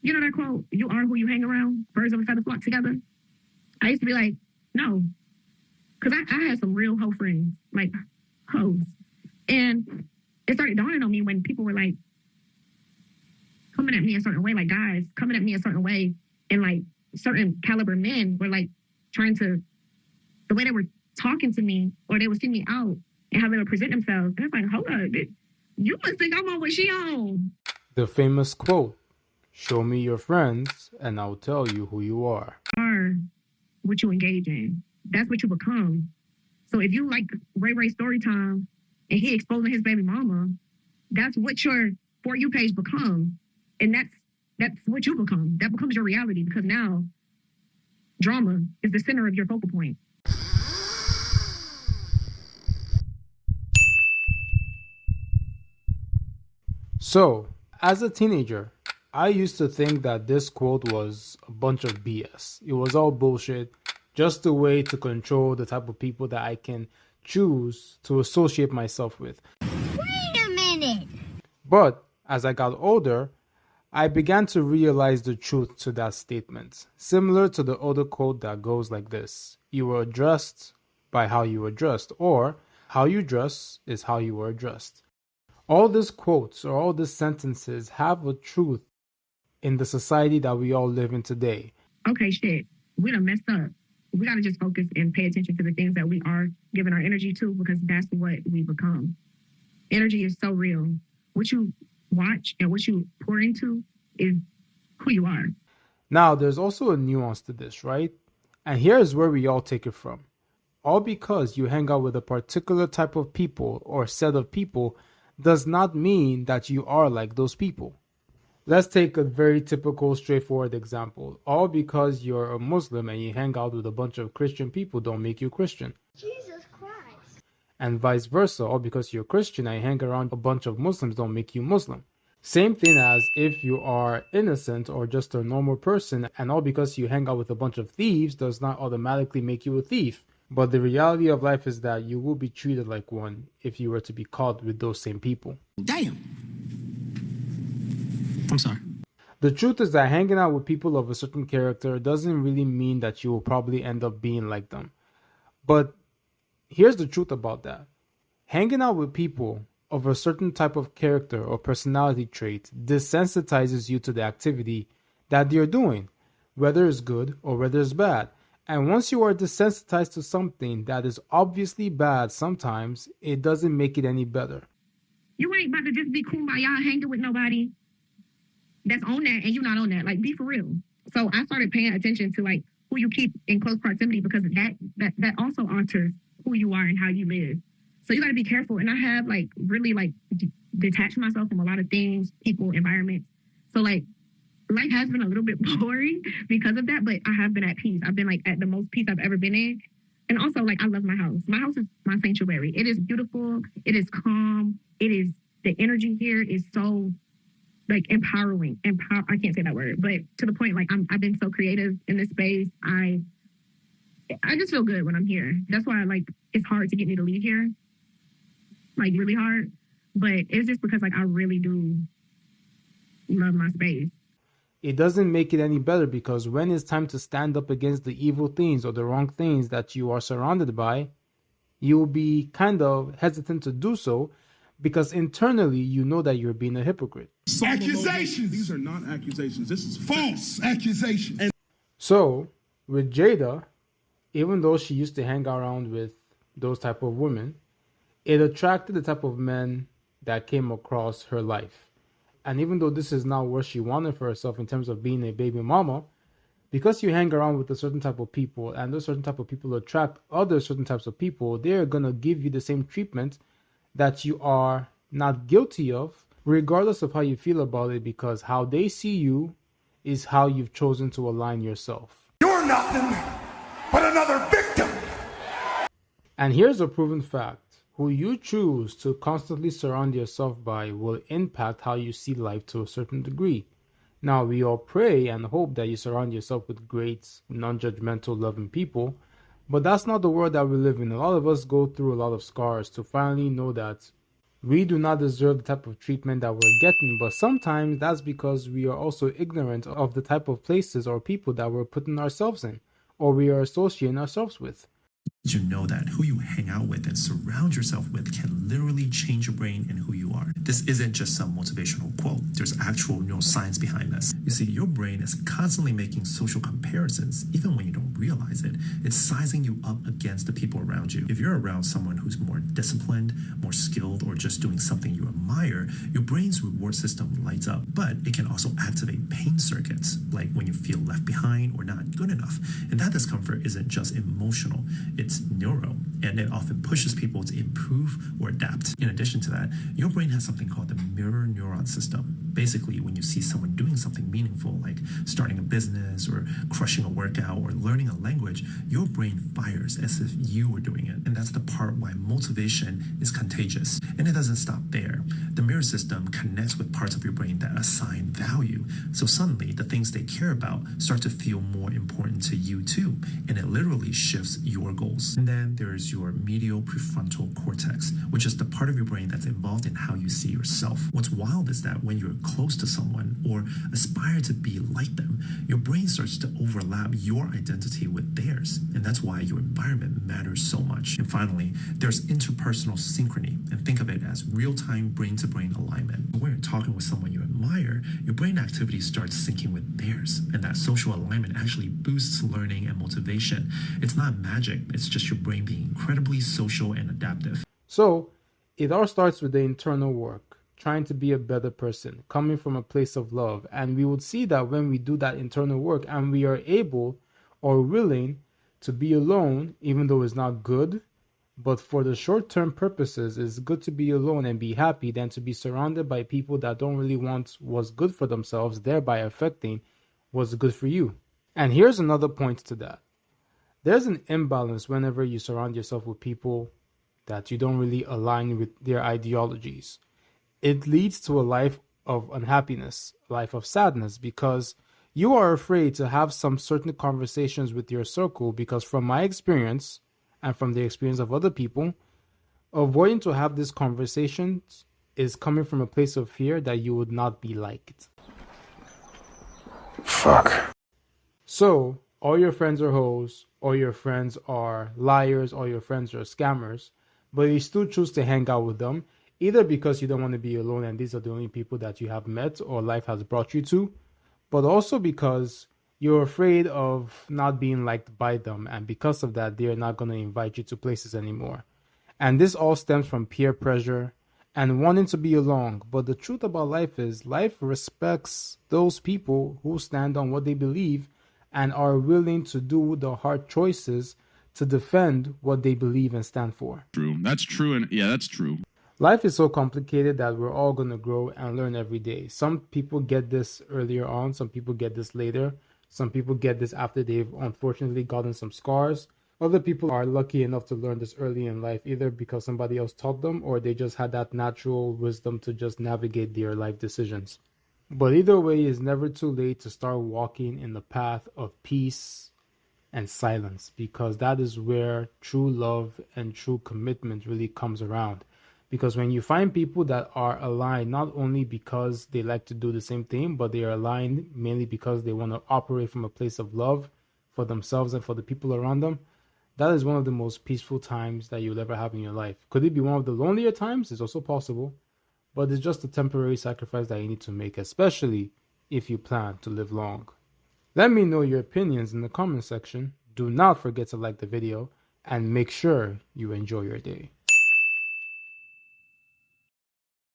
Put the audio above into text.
You know that quote, you are who you hang around, birds of a feather flock together? I used to be like, no. Because I had some real hoe friends, like hoes. And it started dawning on me when people were like coming at me a certain way, like guys coming at me a certain way, and like certain caliber men were like trying to, the way they were talking to me, or they would see me out and how they would present themselves. And it's like, hold up, you must think I'm on what she on. The famous quote, show me your friends and I'll tell you who you are. Are what you engage in. That's what you become. So if you like Ray Ray story time and he exposing his baby mama, that's what your For You page becomes. And that's what you become. That becomes your reality, because now drama is the center of your focal point. So, as a teenager, I used to think that this quote was a bunch of BS. It was all bullshit, just a way to control the type of people that I can choose to associate myself with. Wait a minute! But as I got older, I began to realize the truth to that statement, similar to the other quote that goes like this: you were addressed by how you were dressed, or how you dress is how you were addressed. All these quotes or all these sentences have a truth in the society that we all live in today. Okay, shit, we done messed up. We gotta just focus and pay attention to the things that we are giving our energy to, because that's what we become. Energy is so real. What you watch and what you pour into is who you are. Now, there's also a nuance to this, right? And here's where we all take it from. All because you hang out with a particular type of people or set of people does not mean that you are like those people. Let's take a very typical, straightforward example. All because you're a Muslim and you hang out with a bunch of Christian people don't make you Christian. Jesus Christ. And vice versa. All because you're Christian and you hang around a bunch of Muslims don't make you Muslim. Same thing as if you are innocent or just a normal person, and all because you hang out with a bunch of thieves does not automatically make you a thief. But the reality of life is that you will be treated like one if you were to be caught with those same people. Damn. I'm sorry. The truth is that hanging out with people of a certain character doesn't really mean that you will probably end up being like them. But here's the truth about that. Hanging out with people of a certain type of character or personality trait desensitizes you to the activity that you're doing, whether it's good or whether it's bad. And once you are desensitized to something that is obviously bad sometimes, it doesn't make it any better. You ain't about to just be kumbaya hanging with nobody that's on that and you not on that. Like, be for real. So I started paying attention to like who you keep in close proximity, because that also alters who you are and how you live. So you got to be careful. And I have like really like detached myself from a lot of things, people, environments. So like life has been a little bit boring because of that, but I have been at peace. I've been like at the most peace I've ever been in. And also like I love my house. My house is my sanctuary. It is beautiful. It is calm. It is, the energy here is so like empowering. I can't say that word, but to the point like I've been so creative in this space. I just feel good when I'm here. That's why like it's hard to get me to leave here. Like really hard. But it's just because like I really do love my space. It doesn't make it any better, because when it's time to stand up against the evil things or the wrong things that you are surrounded by, you will be kind of hesitant to do so, because internally you know that you're being a hypocrite. Accusations! These are not accusations. This is false accusations. So, with Jayda, even though she used to hang around with those type of women, it attracted the type of men that came across her life. And even though this is not what she wanted for herself in terms of being a baby mama, because you hang around with a certain type of people and those certain type of people attract other certain types of people, they're going to give you the same treatment that you are not guilty of, regardless of how you feel about it, because how they see you is how you've chosen to align yourself. You're nothing but another victim. And here's a proven fact. Who you choose to constantly surround yourself by will impact how you see life to a certain degree. Now, we all pray and hope that you surround yourself with great, non-judgmental, loving people, but that's not the world that we live in. A lot of us go through a lot of scars to finally know that We do not deserve the type of treatment that we're getting, but sometimes that's because we are also ignorant of the type of places or people that we're putting ourselves in, or we are associating ourselves with. You know that who you hang out with and surround yourself with can literally change your brain and who you are. This isn't just some motivational quote. There's actual neuroscience behind this. You see, your brain is constantly making social comparisons, even when you don't realize it. It's sizing you up against the people around you. If you're around someone who's more disciplined, more skilled, or just doing something you admire, your brain's reward system lights up. But it can also activate pain circuits, like when you feel left behind or not good enough. And that discomfort isn't just emotional. It's neuro, and it often pushes people to improve or adapt. In addition to that, your brain has something called the mirror neuron system. Basically, when you see someone doing something meaningful, like starting a business or crushing a workout or learning a language, your brain fires as if you were doing it. And that's the part why motivation is contagious. And it doesn't stop there. The mirror system connects with parts of your brain that assign value. So suddenly, the things they care about start to feel more important to you too. And it literally shifts your goals. And then there's your medial prefrontal cortex, which is the part of your brain that's involved in how you see yourself. What's wild is that when you're close to someone or aspire to be like them, your brain starts to overlap your identity with theirs. And that's why your environment matters so much. And finally, there's interpersonal synchrony. And think of it as real-time brain-to-brain alignment. When you're talking with someone you admire, your brain activity starts syncing with theirs. And that social alignment actually boosts learning and motivation. It's not magic. It's just your brain being incredibly social and adaptive. So, it all starts with the internal work, trying to be a better person, coming from a place of love. And we would see that when we do that internal work and we are able or willing to be alone, even though it's not good, but for the short-term purposes, it's good to be alone and be happy than to be surrounded by people that don't really want what's good for themselves, thereby affecting what's good for you. And here's another point to that. There's an imbalance whenever you surround yourself with people that you don't really align with their ideologies. It leads to a life of unhappiness, a life of sadness, because you are afraid to have some certain conversations with your circle, because from my experience and from the experience of other people, avoiding to have these conversations is coming from a place of fear that you would not be liked. Fuck. So, all your friends are hoes, all your friends are liars, all your friends are scammers, but you still choose to hang out with them, either because you don't want to be alone and these are the only people that you have met or life has brought you to, but also because you're afraid of not being liked by them, and because of that, they're not going to invite you to places anymore. And this all stems from peer pressure and wanting to be alone. But the truth about life is, life respects those people who stand on what they believe and are willing to do the hard choices to defend what they believe and stand for. True. That's true. And yeah, that's true. Life is so complicated that we're all going to grow and learn every day. Some people get this earlier on. Some people get this later. Some people get this after they've unfortunately gotten some scars. Other people are lucky enough to learn this early in life, either because somebody else taught them or they just had that natural wisdom to just navigate their life decisions. But either way, it's never too late to start walking in the path of peace and silence, because that is where true love and true commitment really comes around. Because when you find people that are aligned, not only because they like to do the same thing, but they are aligned mainly because they want to operate from a place of love for themselves and for the people around them, that is one of the most peaceful times that you'll ever have in your life. Could it be one of the lonelier times? It's also possible. But it's just a temporary sacrifice that you need to make, especially if you plan to live long. Let me know your opinions in the comment section. Do not forget to like the video and make sure you enjoy your day.